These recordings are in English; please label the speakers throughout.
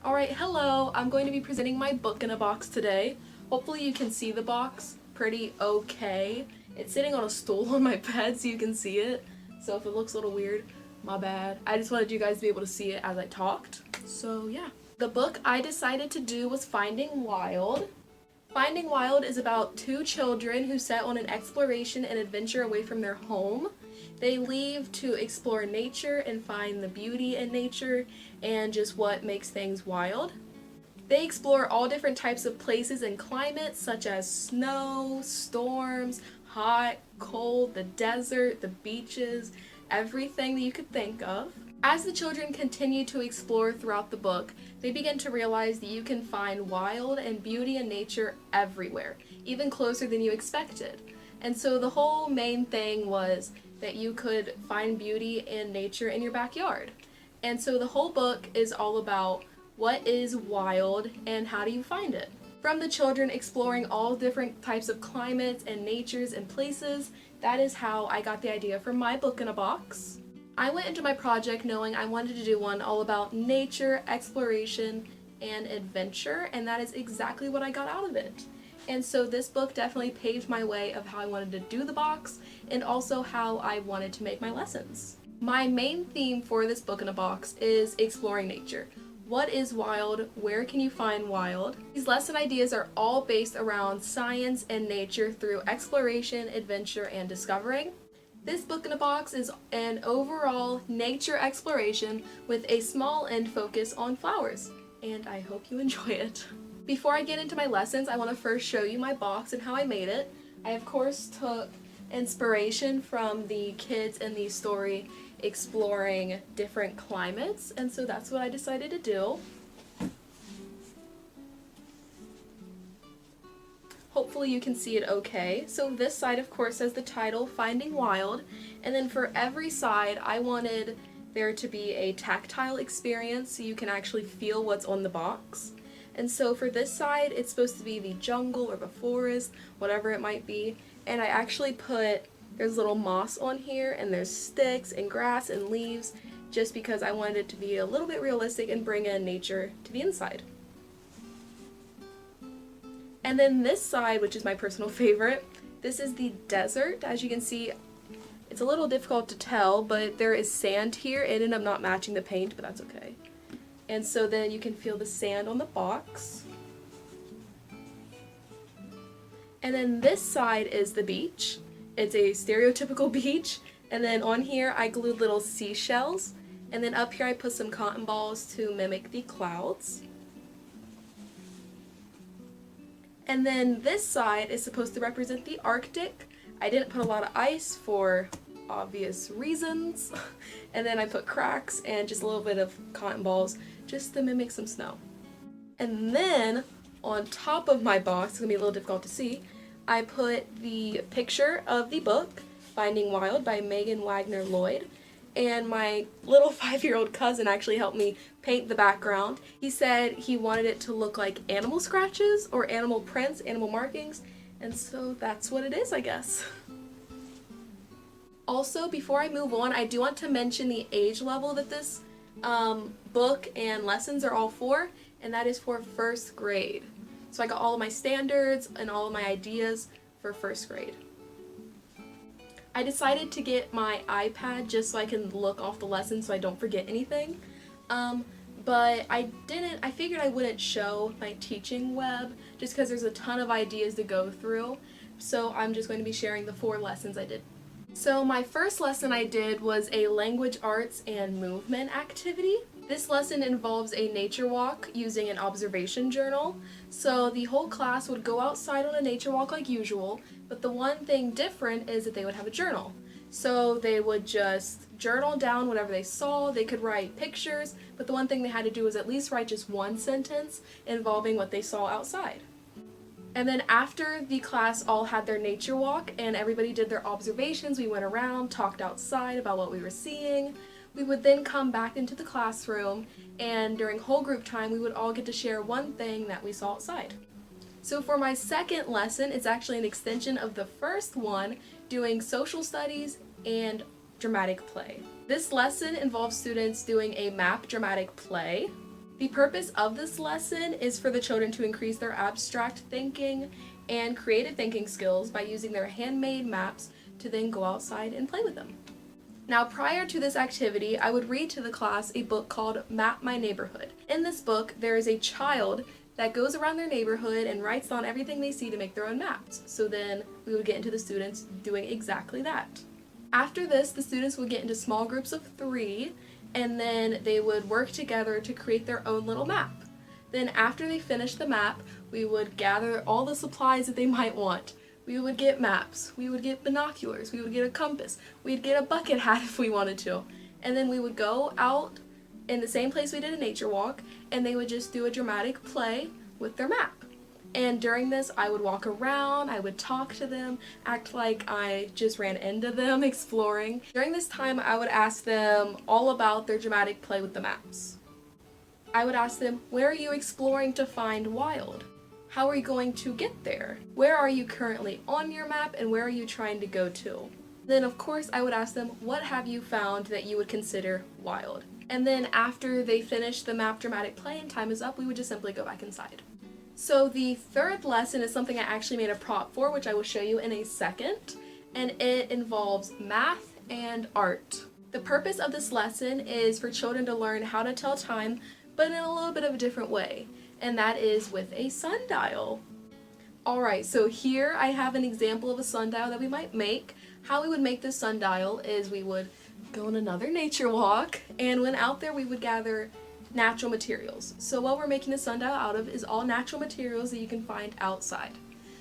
Speaker 1: Alright, hello! I'm going to be presenting my book in a box today. Hopefully you can see the box pretty okay. It's sitting on a stool on my bed so you can see it. So if it looks a little weird, my bad. I just wanted you guys to be able to see it as I talked. So yeah. The book I decided to do was Finding Wild. Finding Wild is about two children who set on an exploration and adventure away from their home. They leave to explore nature and find the beauty in nature and just what makes things wild. They explore all different types of places and climates such as snow, storms, hot, cold, the desert, the beaches, everything that you could think of. As the children continue to explore throughout the book, they begin to realize that you can find wild and beauty in nature everywhere, even closer than you expected. And so the whole main thing was that you could find beauty in nature in your backyard. And so the whole book is all about what is wild and how do you find it. From the children exploring all different types of climates and natures and places, that is how I got the idea for my book in a box. I went into my project knowing I wanted to do one all about nature, exploration, and adventure, and that is exactly what I got out of it. And so this book definitely paved my way of how I wanted to do the box and also how I wanted to make my lessons. My main theme for this book in a box is exploring nature. What is wild? Where can you find wild? These lesson ideas are all based around science and nature through exploration, adventure, and discovering. This book in a box is an overall nature exploration with a small end focus on flowers, and I hope you enjoy it. Before I get into my lessons, I want to first show you my box and how I made it. I of course took inspiration from the kids in the story exploring different climates, and so that's what I decided to do. Hopefully you can see it okay. So this side of course has the title Finding Wild, and then for every side I wanted there to be a tactile experience so you can actually feel what's on the box. And so for this side it's supposed to be the jungle or the forest, whatever it might be, and I actually there's little moss on here and there's sticks and grass and leaves just because I wanted it to be a little bit realistic and bring in nature to the inside. And then this side, which is my personal favorite, this is the desert. As you can see, it's a little difficult to tell, but there is sand here. It ended up not matching the paint, but that's okay. And so then you can feel the sand on the box. And then this side is the beach. It's a stereotypical beach. And then on here I glued little seashells. And then up here I put some cotton balls to mimic the clouds. And then this side is supposed to represent the Arctic. I didn't put a lot of ice for obvious reasons. And then I put cracks and just a little bit of cotton balls just to mimic some snow. And then on top of my box, it's gonna be a little difficult to see, I put the picture of the book, Finding Wild by Megan Wagner Lloyd. And my little 5-year-old cousin actually helped me paint the background. He said he wanted it to look like animal scratches or animal prints, animal markings, and so that's what it is, I guess. Also, before I move on, I do want to mention the age level that this book and lessons are all for, and that is for first grade. So I got all of my standards and all of my ideas for first grade. I decided to get my iPad just so I can look off the lesson so I don't forget anything. But I figured I wouldn't show my teaching web just because there's a ton of ideas to go through. So I'm just going to be sharing the 4 lessons I did. So my first lesson I did was a language arts and movement activity. This lesson involves a nature walk using an observation journal. So the whole class would go outside on a nature walk like usual, but the one thing different is that they would have a journal. So they would just journal down whatever they saw. They could write pictures, but the one thing they had to do was at least write just one sentence involving what they saw outside. And then after the class all had their nature walk and everybody did their observations, we went around, talked outside about what we were seeing. We would then come back into the classroom, and during whole group time we would all get to share one thing that we saw outside. So for my second lesson, it's actually an extension of the first one, doing social studies and dramatic play. This lesson involves students doing a map dramatic play. The purpose of this lesson is for the children to increase their abstract thinking and creative thinking skills by using their handmade maps to then go outside and play with them. Now, prior to this activity, I would read to the class a book called Map My Neighborhood. In this book, there is a child that goes around their neighborhood and writes down everything they see to make their own maps. So then we would get into the students doing exactly that. After this, the students would get into small groups of 3, and then they would work together to create their own little map. Then after they finished the map, we would gather all the supplies that they might want. We would get maps, we would get binoculars, we would get a compass, we'd get a bucket hat if we wanted to. And then we would go out in the same place we did a nature walk, and they would just do a dramatic play with their map. And during this, I would walk around, I would talk to them, act like I just ran into them exploring. During this time, I would ask them all about their dramatic play with the maps. I would ask them, where are you exploring to find wild? How are you going to get there? Where are you currently on your map, and where are you trying to go to? Then of course I would ask them, what have you found that you would consider wild? And then after they finished the map dramatic play and time is up, we would just simply go back inside. So the third lesson is something I actually made a prop for, which I will show you in a second, and it involves math and art. The purpose of this lesson is for children to learn how to tell time, but in a little bit of a different way, and that is with a sundial. Alright, so here I have an example of a sundial that we might make. How we would make this sundial is we would go on another nature walk, and when out there we would gather natural materials. So what we're making the sundial out of is all natural materials that you can find outside.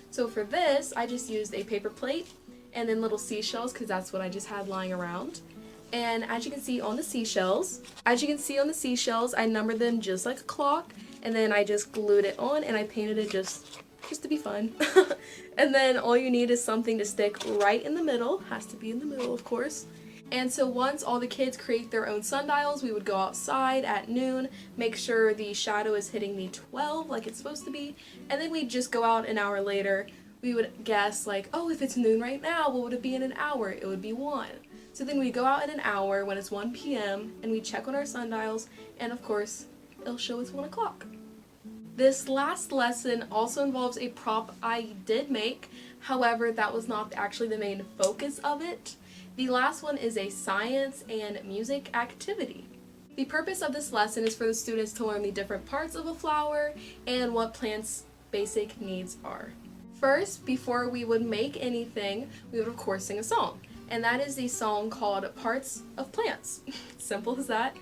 Speaker 1: So for this, I just used a paper plate and then little seashells, because that's what I just had lying around. And as you can see on the seashells, I numbered them just like a clock, and then I just glued it on and I painted it just to be fun. And then all you need is something to stick right in the middle. Has to be in the middle, of course. And so once all the kids create their own sundials, we would go outside at noon, make sure the shadow is hitting the 12 like it's supposed to be, and then we'd just go out an hour later. We would guess like, oh, if it's noon right now, what would it be in an hour? It would be 1. So then we go out in an hour when it's 1 p.m. and we check on our sundials, and of course, it'll show it's 1 o'clock. This last lesson also involves a prop I did make, however, that was not actually the main focus of it. The last one is a science and music activity. The purpose of this lesson is for the students to learn the different parts of a flower and what plants' basic needs are. First, before we would make anything, we would of course sing a song, and that is the song called Parts of Plants. Simple as that.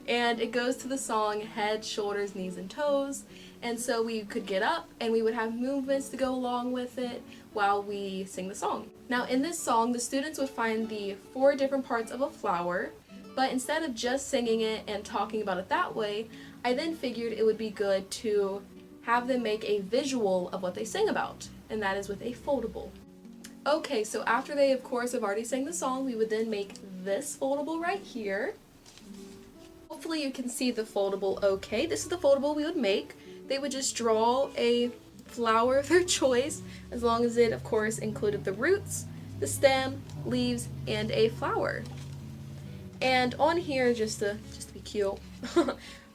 Speaker 1: And it goes to the song head, shoulders, knees, and toes. And so we could get up and we would have movements to go along with it while we sing the song. Now in this song, the students would find the 4 different parts of a flower, but instead of just singing it and talking about it that way, I then figured it would be good to have them make a visual of what they sing about, and that is with a foldable. Okay, so after they of course have already sang the song, we would then make this foldable right here. Hopefully you can see the foldable okay. This is the foldable we would make. They would just draw a flower of their choice, as long as it of course included the roots, the stem, leaves, and a flower. And on here, just to be cute,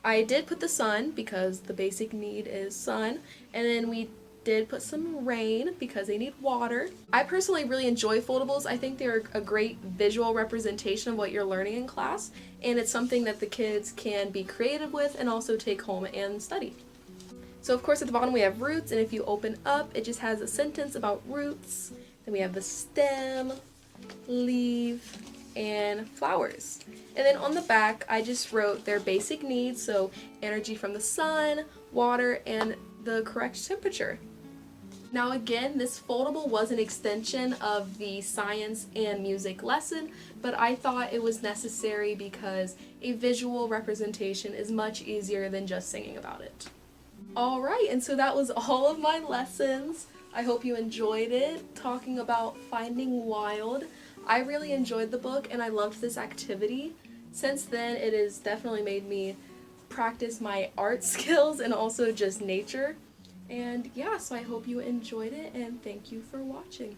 Speaker 1: I did put the sun because the basic need is sun, and then we did put some rain because they need water. I personally really enjoy foldables. I think they're a great visual representation of what you're learning in class, and it's something that the kids can be creative with and also take home and study. So of course at the bottom we have roots, and if you open up, it just has a sentence about roots. Then we have the stem, leaf, and flowers. And then on the back, I just wrote their basic needs, so energy from the sun, water, and the correct temperature. Now again, this foldable was an extension of the science and music lesson, but I thought it was necessary because a visual representation is much easier than just singing about it. Alright, and so that was all of my lessons. I hope you enjoyed it, talking about finding wild. I really enjoyed the book and I loved this activity. Since then, it has definitely made me practice my art skills and also just nature. And yeah, so I hope you enjoyed it, and thank you for watching.